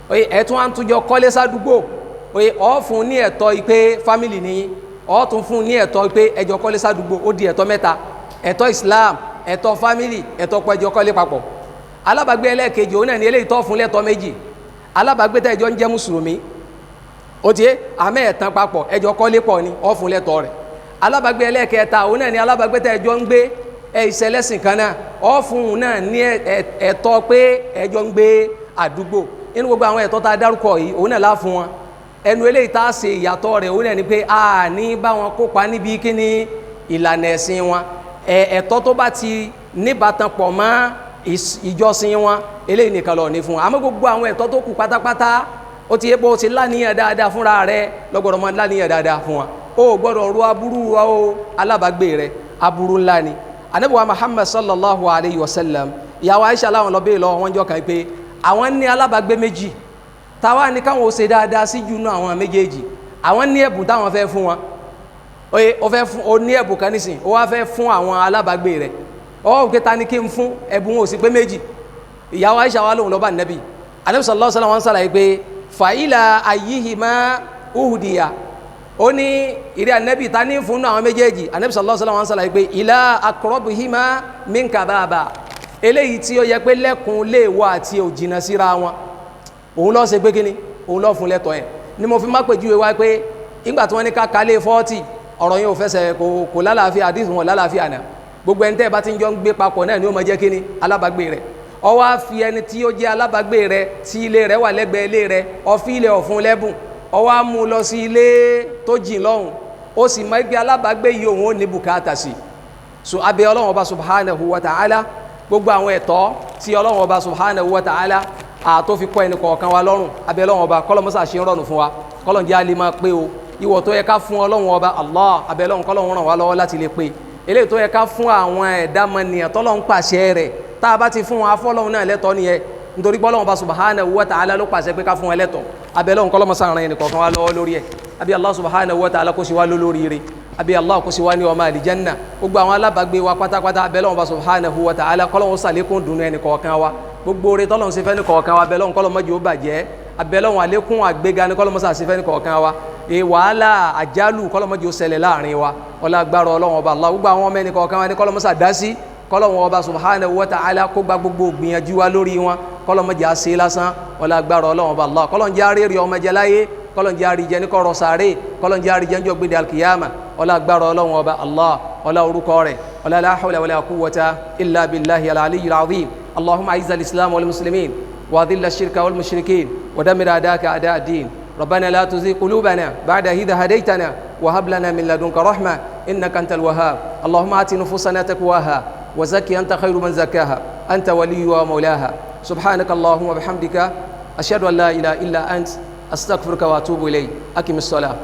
oye ẹ̀tún àtúnjọ kọ́lé sádùúgbò oye ọ̀ fún ní ẹ̀tọ́ ìpè fámìlì nìyí ọ̀ tún fún ní ẹ̀tọ́ ìpè ẹjọ́ kọ́lé sádùúgbò ó di ẹ̀tọ́ mẹ́ta ẹ̀tọ́ Islam ẹ̀tọ́ fámìlì ẹ̀tọ́ pẹ̀jọ́ kọ́lé papọ̀ alábàgbé ẹlẹ́ẹ̀kejì òun náà ní eléyìí tó fún lẹ́tọ́ méjì alábàgbé tẹ́ ẹjọ́ ń jẹ́ mùsùlùmí ó ti àmẹ́ ẹ̀tàn papọ̀ ẹjọ́ kọ́lé pọ̀ ni ọ̀ fún lẹ́tọ́ rẹ̀ alábàgbé ẹlẹ́ẹ̀kẹta òun náà ní alábàgbé tẹ́ ẹjọ́ ń gbé ìṣẹ̀lẹ̀sìn kan náà ọ̀ fún un náà ní ẹ̀tọ́ pé ẹjọ́ ń gbé àdúgbò inú gbogbo àwọn ẹ̀tọ́ tá a dárúkọ yìí òun náà lá fún wọn ẹnu eléyìí tá a ṣe ìyàtọ̀ rẹ̀ òun náà ni pé a ní bá wọn kópa níbi kíní ìlànà ẹ̀sìn wọn ẹ̀tọ́ tó bá ti níbàtàn pọ̀ mọ́ ìjọsìn wọn eléyìí nìkan lọ ní fún wọn àmọ́ gbogbo àwọn ẹ̀tọ́ tó kù pátápátá ó ti yẹ pé ó ti láníyàn dáadáa fúnra rẹ̀ lọ́gbọ̀dọ̀ mọ́ láníyàn dáadáa fún wọn ó gbọ́dọ̀ ru aburú wa ó alábàgbé rẹ̀ aburú ńlá ni Ànábì wa Muhammad sallallahu alayhi wa sallam ìyàwó Aisha láwọn lọ bẹ́ẹ̀ lọ wọn jọ kàn pé àwọn ní alábàgbé méjì táwa ní káwọn ó ṣe dáadáa sí jù náà àwọn méjèèjì àwọn ní ẹ̀bùn táwọn fẹ́ fún wọn oye ó fẹ́ fún ó ní ẹ̀bùn kan nísìn ó wá fẹ́ fún àwọn alábàgbé rẹ̀ ó kẹta ní kí n fún ẹ̀bùn ó sì pé méjì ìyàwó Aisha wa lóhùn lọ́ba Nabi Ànábì sallallahu alaihi wasallam wọn sàlàyé pé fàyílà ayyihima uhudiya ó ní ìrẹ́ Ànábì ta ní fún àwọn méjèèjì Ànábì sallallahu alaihi wasallam wọn sàlàyé pé ila aqrabihima minka baba eléyìí tí ó yẹ pé lẹ́kùn lè wà àti òjìnà síra wọn òun lọ́ ṣe pé kíni òun lọ́ fún lẹ́tọ̀ ẹ̀ ni mo fi má pèjúwe wá pé ìgbà tí wọ́n ní ká kalẹ̀ 40 ọ̀rọ̀ yẹn ò fẹsẹ̀ kò lálàáfíà àdìsí wọn lálàáfíà náà gbogbo ẹni tẹ́ ẹ bá ti ń jọ ń gbé papọ̀ náà ni ó máa jẹ́ kíni alábàgbé rẹ̀ ó wá fi ẹni tí ó jẹ́ alábàgbé rẹ̀ tí ilé rẹ̀ wà lẹ́gbẹ̀ẹ́ ilé rẹ̀ ó fi ilẹ̀ ọ̀fun lẹ́bùn ó wá mú lọ sí ilé tó jìn lọ́hùn ó sì mọ̀ pé alábàgbé yìí òun ò ní bùkátà sí so abẹ́ Ọlọ́run Ọba subhanahu wa ta'ala gbogbo àwọn ẹ̀tọ́ tí Ọlọ́run Ọba subhanahu wa ta'ala tó fi kọ́ ẹni kọ̀ọ̀kan wa lọ́rùn abẹ́ Ọlọ́run Ọba kọ́lọ́mọ́sá ṣe ń rọrùn fún wa kọ́lọ́n jẹ́ alẹ́ máa pé o ìwọ̀ tó yẹ ká fún Ọlọ́run Ọba Allah abẹ́ Ọlọ́run kọ́lọ́run ràn wá lọ́wọ́ láti lè pé eléyìí tó yẹ ká fún àwọn ẹ̀dá mọ̀nìyàn tọ́lọ́run pàṣẹ rẹ̀ tá a bá ti fún wọn afọ́lọ́run náà lẹ́tọ́ nìyẹn nítorí pé Ọlọ́run Ọba subhanahu wa ta'ala ló pàṣẹ pé ká fún wọn lẹ́tọ́ abẹ́ Ọlọ́run kọ́lọ́mọ́sá ràn ẹni kọ̀ọ̀kan wa lọ́wọ́ lórí ẹ̀ abẹ́ Allah subhanahu wa ta'ala kó sì wá lórí rẹ̀ abi Allah kó sì wá ní ọmọ àlìjánná gbogbo àwọn alábàgbé wa pátápátá abẹ́lẹ́ wọn bá subhanahu wa ta'ala kọ́lọ́hún sàlékún dùnú ẹnì kọ̀ọ̀kan wa gbogbo oore tọ́lọ́hún ṣe fẹ́ ní kọ̀ọ̀kan wa abẹ́lẹ́ wọn kọ́lọ́ mọ́jú ó bàjẹ́ abẹ́lẹ́ wọn àlékún àgbéga ní kọ́lọ́ mọ́sá ṣe fẹ́ ní kọ̀ọ̀kan wa wàhálà àjálù kọ́lọ́ mọ́jú ó ṣẹlẹ̀ láàrin wa ọlá agbára Ọlọ́hun Ọba Allah gbogbo àwọn ọmọ ẹnì kọ̀ọ̀kan wa ní kọ́lọ́ mọ́sá dá sí kọ́lọ́hún Ọba subhanahu wa ta'ala kó gba gbogbo gbìyànjú wa lórí wọn kọ́lọ́ mọ́jú á ṣe lásán ọlá agbára Ọlọ́hun Ọba Allah kọ́lọ́ ń jẹ́ àárẹ̀ ọmọ jẹ láyé kọ́lọ́n jẹ́ àríjẹ ní kọ́rọ̀ sáré kọ́lọ́n jẹ́ àríjẹ ní ọgbẹ́dẹ alkiyama ọlá agbára Ọlọ́run Ọba Allah ọlá orúkọ rẹ̀ ọlá la hawla wala quwwata illa billahi al-aliyyil azim allahumma a'izz al-islam wal muslimin wa dhill ash-shirka wal mushrikin wa dammir a'daka a'da ad-din rabbana la tuzigh qulubana ba'da idh hadaytana wa hab lana min ladunka rahma innaka antal wahhab allahumma ati nufusana taqwaha wa zakki anta khayru man zakkaha anta waliyuha wa mawlaha subhanaka allahumma wa bihamdika ashhadu an la ilaha illa ant أستغفرك وأتوب إليك أقم الصلاة